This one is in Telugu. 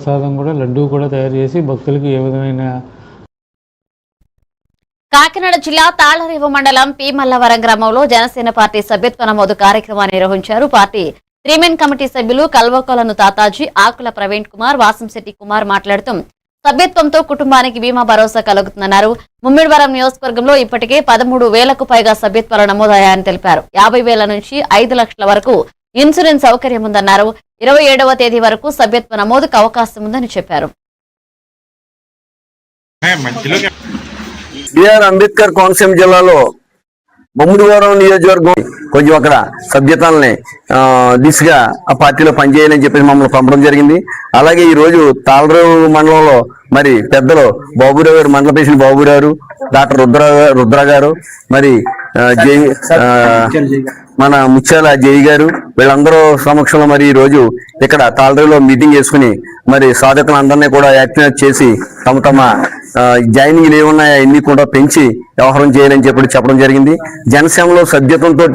ప్రసాదం కూడా లడ్డూ కూడా తయారు చేసి భక్తులకు ఏ విధమైన. కాకినాడ జిల్లా తాళ్లరేవు మండలం పి మల్లవరం గ్రామంలో జనసేన పార్టీ సభ్యత్వ నమోదు కార్యక్రమాన్ని నిర్వహించారు. పార్టీ 3 కమిటీ సభ్యులు కల్వకొలను తాతాజీ, ఆకుల ప్రవీణ్ కుమార్, వాసంశెట్టి కుమార్ మాట్లాడుతూ సభ్యత్వంతో కుటుంబానికి బీమా భరోసా కలుగుతుందన్నారు. ముమ్మిడివరం నియోజకవర్గంలో ఇప్పటికే 13,000కు పైగా సభ్యత్వాలు నమోదయ్యాయని తెలిపారు. 50,000 నుంచి 5 లక్షల వరకు ఇన్సూరెన్స్ సౌకర్యం ఉందన్నారు. 27వ తేదీ వరకు సభ్యత్వ నమోదుకు అవకాశం ఉందని చెప్పారు. బిఆర్ అంబేద్కర్ కోనసీమ జిల్లాలో ముమ్మిడివరం నియోజకవర్గం కొంచెం అక్కడ సభ్యతల్ని దిశగా ఆ పార్టీలో పనిచేయాలని చెప్పేసి మమ్మల్ని పంపడం జరిగింది. అలాగే ఈ రోజు తాళ్లరేవు మండలంలో మరి పెద్దలు బాబురావు గారు, మండల ప్రెసిడెంట్ బాబురావు గారు, డాక్టర్ రుద్ర గారు, మరి మన ముత్యాల జై గారు, వీళ్ళందరూ సమక్షంలో మరి ఈ రోజు ఇక్కడ తాళ్లరేవులో మీటింగ్ చేసుకుని మరి సాధకులందరినీ కూడా యాక్టివేట్ చేసి తమ జాయినింగ్లు ఏమున్నాయో అన్ని కూడా పెంచి వ్యవహారం చేయాలని చెప్పడం జరిగింది. జనసేనలో సభ్యత్వంతో